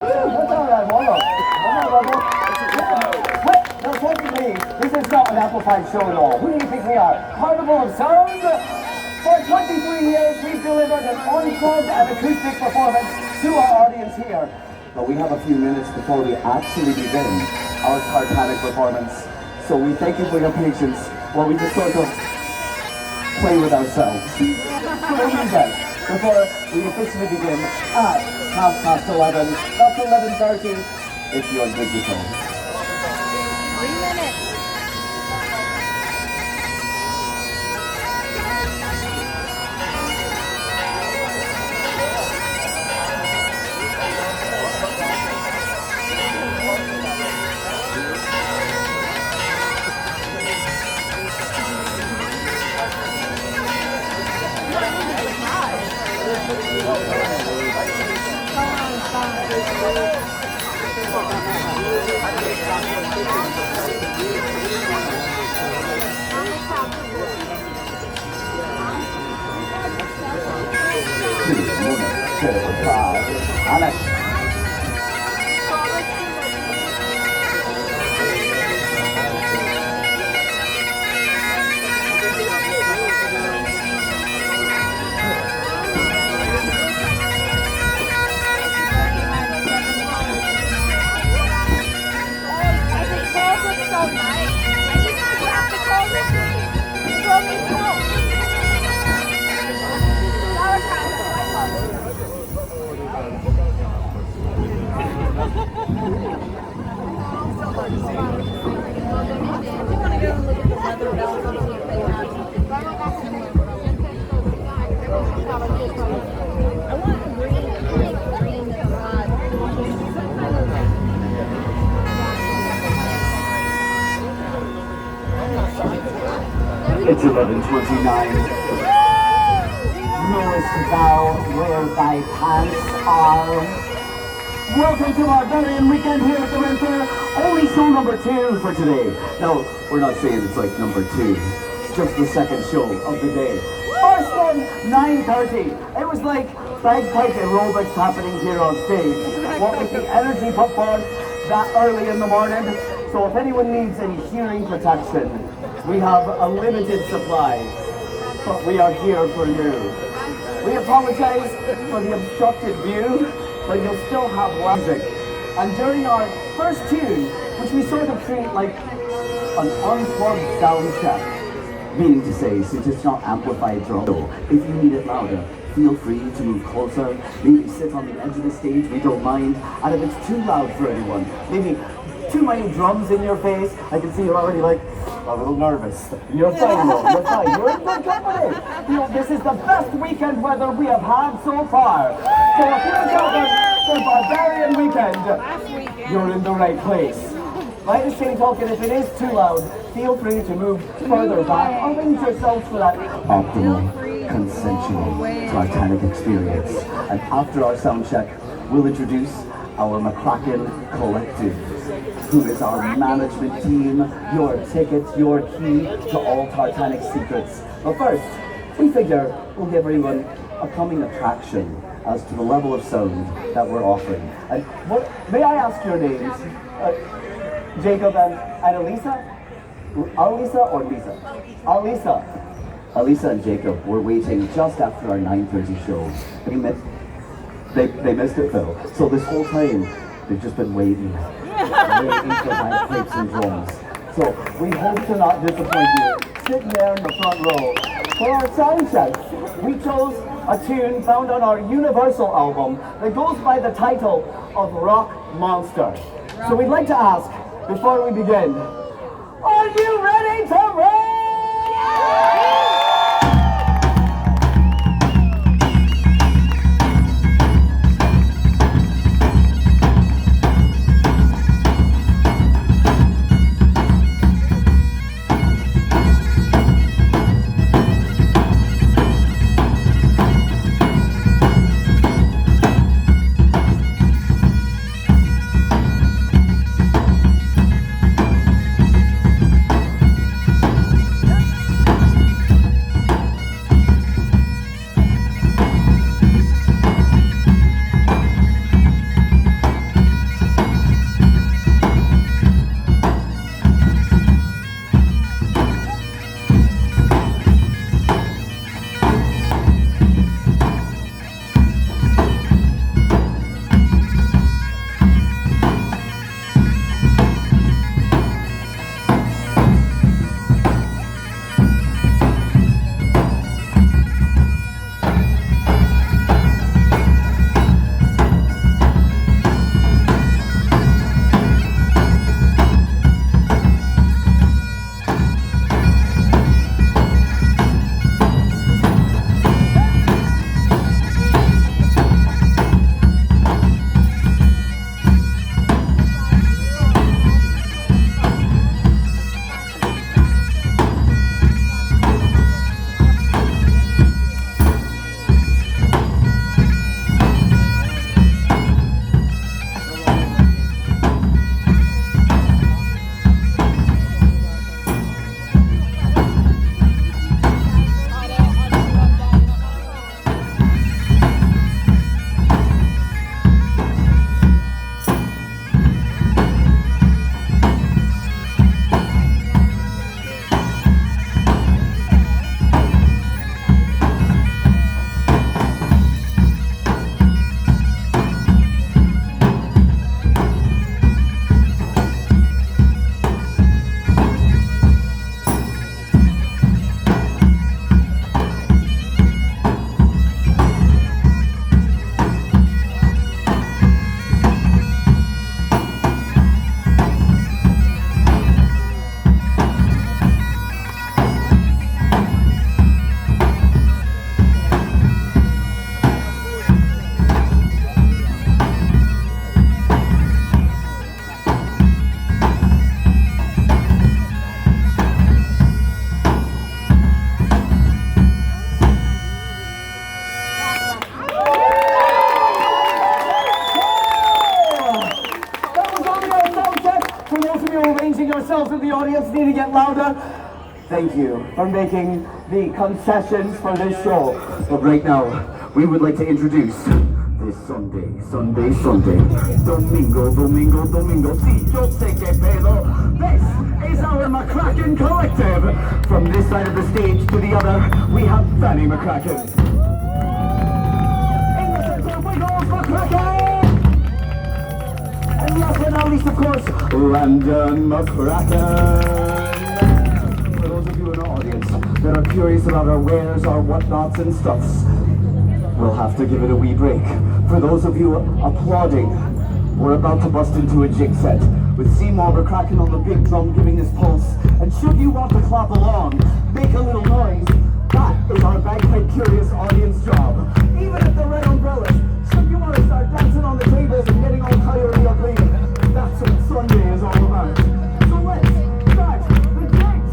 Now, technically, this is not an amplified show at all. Who do you think we are? Carnival of Sound? For 23 years, we've delivered an unplugged and acoustic performance to our audience here. But we have a few minutes before we actually begin our Tartanic performance. So we thank you for your patience while we just sort of play with ourselves. For you guys, before we officially begin at 11:30, that's 11:30 if you're digital. 3 minutes. Alex. It's 11:29. Knowest thou where thy pants are? Welcome to our very weekend here at the Renter. Only show number 2 for today. Now, we're not saying it's like number 2. It's just the second show of the day. First one, 9:30. It was like bagpipe aerobics happening here on stage. What with the energy put forth that early in the morning. So if anyone needs any hearing protection, we have a limited supply, but we are here for you. We apologize for the obstructed view, but you'll still have music. And during our first tune, which we sort of treat like an unplugged sound check, meaning to say, since it's not amplified drum, so if you need it louder, feel free to move closer, maybe sit on the edge of the stage, we don't mind. And if it's too loud for anyone, maybe too many drums in your face, I can see you're already like a little nervous. You're fine though, you're fine, you're in good company. You know, this is the best weekend weather we have had so far. So if you're talking for Barbarian Weekend, you're in the right place. By the same token, if it is too loud, feel free to move further back. Arrange yourselves for that optimal, consensual Tartanic experience. And after our sound check, we'll introduce our McCracken Collective, who is our management team, your ticket, your key to all Tartanic secrets. But first, we figure we'll give everyone a coming attraction as to the level of sound that we're offering. And what, may I ask your names? Jacob and Elisa? Alisa or Lisa? Alisa. Alisa and Jacob were waiting just after our 9:30 show. They missed it though. So this whole time, they've just been waiting for bagpipes and drums. So we hope to not disappoint you. Sitting there in the front row. For our sound check, we chose a tune found on our Universal album that goes by the title of Rock Monster. So we'd like to ask, before we begin, are you ready to rock? ourselves in the audience need to get louder. Thank you for making the concessions for this show. But right now, we would like to introduce this Sunday. Domingo, si yo sé que pedo. This is our McCracken Collective. From this side of the stage to the other, we have Fanny McCracken. In the center, we go McCracken! And last but not least, of course, Landon McCracken. For those of you in our audience that are curious about our wares, our whatnots and stuffs, we'll have to give it a wee break. For those of you applauding, we're about to bust into a jig set with Seymour McCracken on the big drum giving his pulse. And should you want to clap along, make a little noise, that is our bagpipe curious audience job. Even at the red umbrellas, should you want to start dancing on the tables and getting all coyote ugly, that's what Sunday is all about. So let's start the jigs!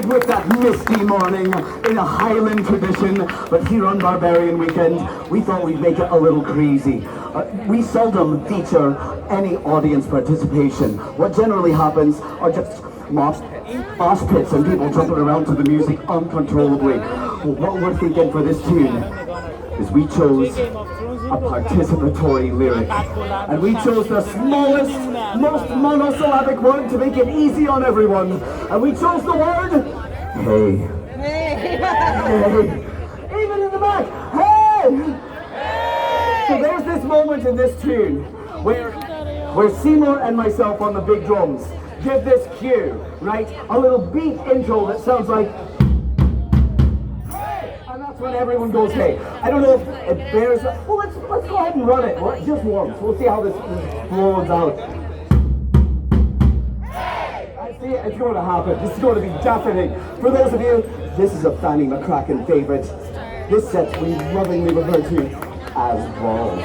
With that misty morning in a Highland tradition, but here on Barbarian Weekend, we thought we'd make it a little crazy. We seldom feature any audience participation. What generally happens are just mosh pits and people jumping around to the music uncontrollably. What we're thinking for this tune is we chose a participatory lyric. And we chose the smallest, most monosyllabic word to make it easy on everyone. And we chose the word, hey. Hey. Even in the back, hey! So there's this moment in this tune where Seymour and myself on the big drums give this cue, right? A little beat intro that sounds like, that's when everyone goes, hey. I don't know if it bears, well, let's go ahead and run it. Well, just once. We'll see how this flows out. I see it, it's going to happen. This is going to be deafening. For those of you, this is a Fanny McCracken favorite. This set we lovingly refer to as balls.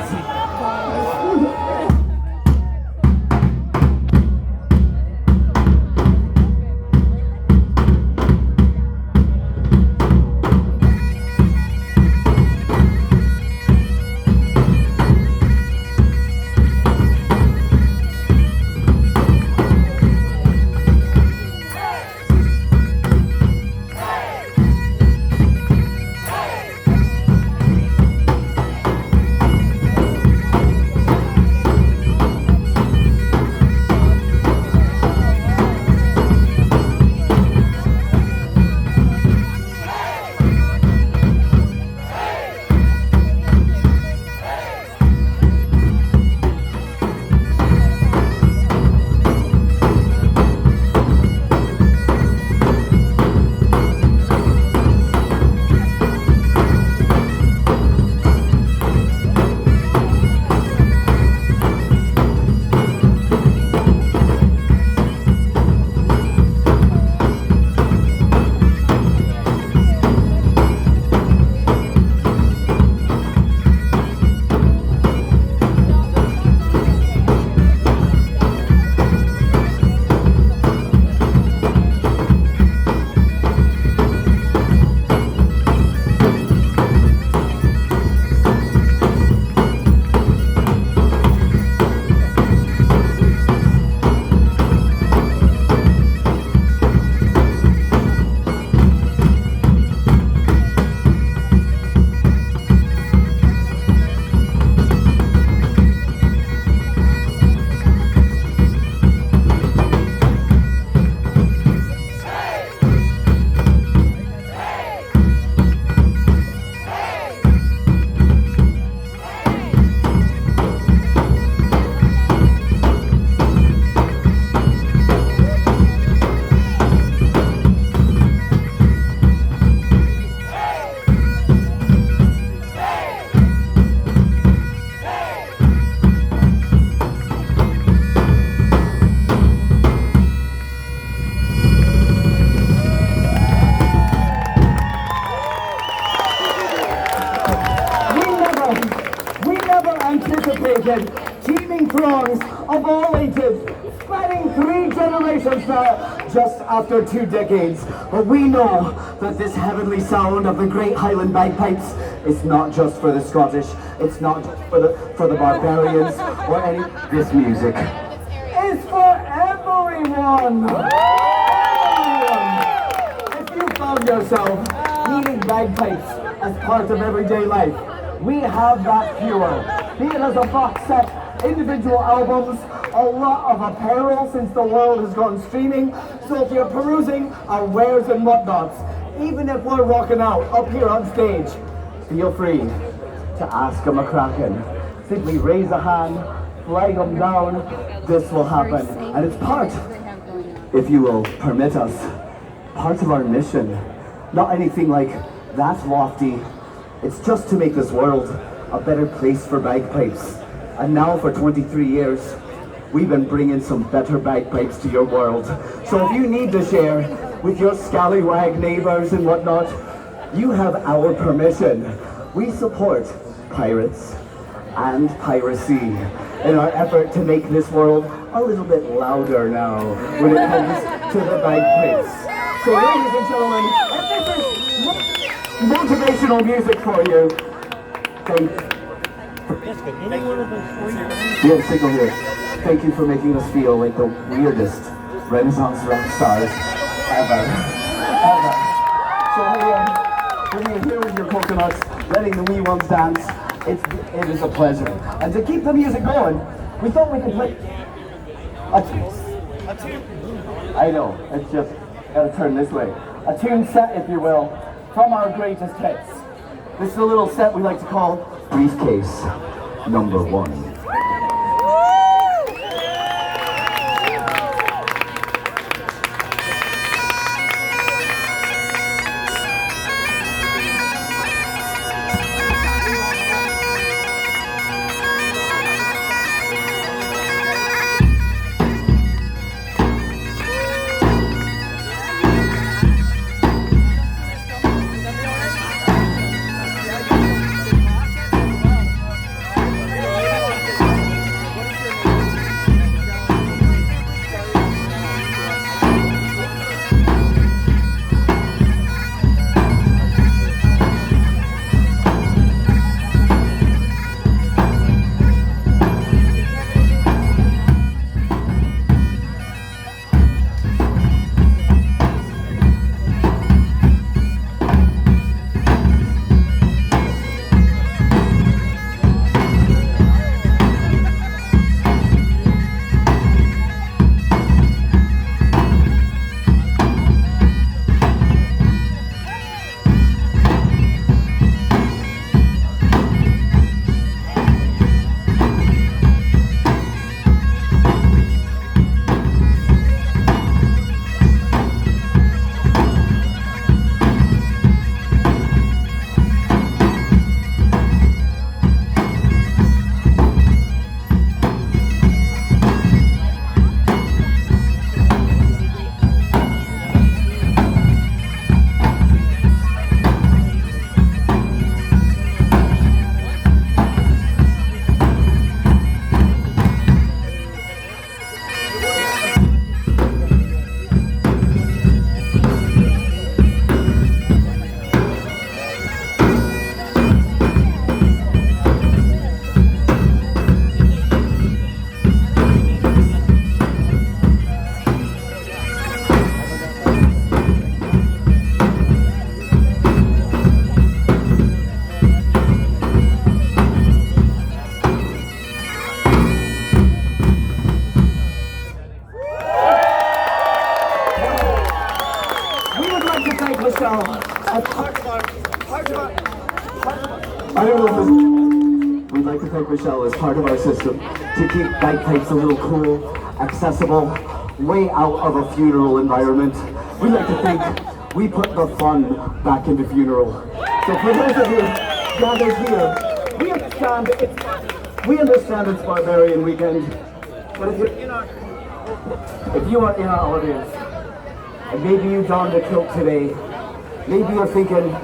listening throngs of all ages, spanning 3 generations now, just after 2 decades. But we know that this heavenly sound of the great Highland bagpipes is not just for the Scottish, it's not just for the barbarians or any. This music is for everyone. If you found yourself needing bagpipes as part of everyday life, we have that fuel. Be it as a box set, individual albums, a lot of apparel since the world has gone streaming. So if you're perusing our wares and whatnots, even if we're rocking out up here on stage, feel free to ask a McCracken. Simply raise a hand, flag them down, this will happen. And it's part, if you will permit us, part of our mission. Not anything like that lofty. It's just to make this world a better place for bagpipes. And now for 23 years, we've been bringing some better bagpipes to your world. So if you need to share with your scallywag neighbors and whatnot, you have our permission. We support pirates and piracy in our effort to make this world a little bit louder now when it comes to the bagpipes. So ladies and gentlemen, if this is motivational music for you, we have a signal here. Thank you for making us feel like the weirdest Renaissance rock stars ever. So when you're here with your coconuts, letting the wee ones dance, it is a pleasure. And to keep the music going, we thought we could play a tune. I know, it's just gotta turn this way. A tune set, if you will, from our greatest hits. This is a little set we like to call Briefcase Number 1. We'd like to thank Michelle as part of our system to keep bagpipes a little cool, accessible, way out of a funeral environment. We'd like to think we put the fun back into funeral. So for those of you gathered here, we understand it's Barbarian Weekend, but if you are in our audience, and maybe you donned a kilt today, maybe you're thinking,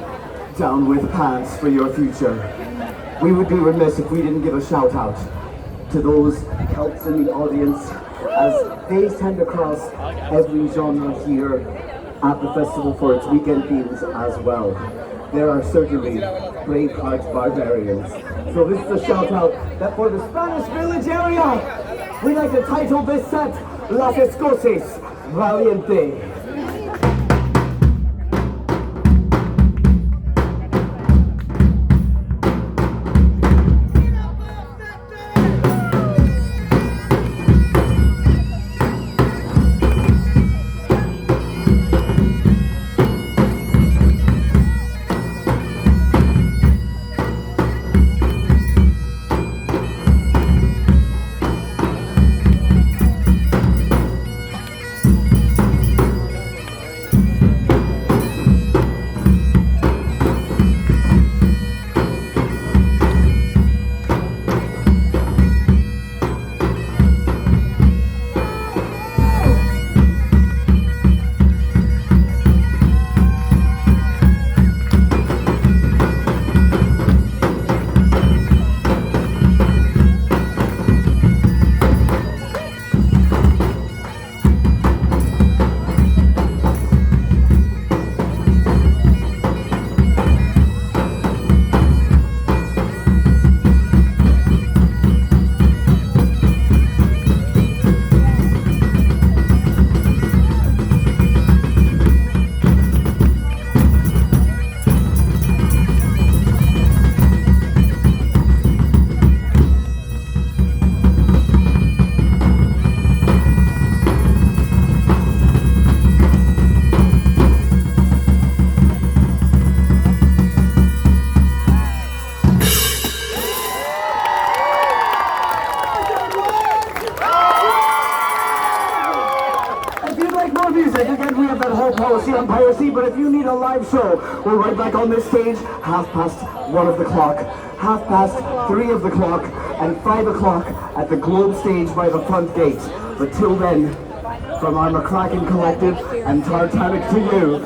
down with pants for your future. We would be remiss if we didn't give a shout out to those Celts in the audience as they send across every genre here at the festival for its weekend themes as well. There are certainly Braveheart barbarians. So this is a shout out that for the Spanish Village area, we like to title this set Las Escoces Valiente. More music. Again, we have that whole policy on piracy, but if you need a live show, we're right back on this stage, 1:30 of the clock, 3:30 of the clock, and 5 o'clock at the Globe stage by the front gate. But till then, from our McCracken Collective and Tartanic to you,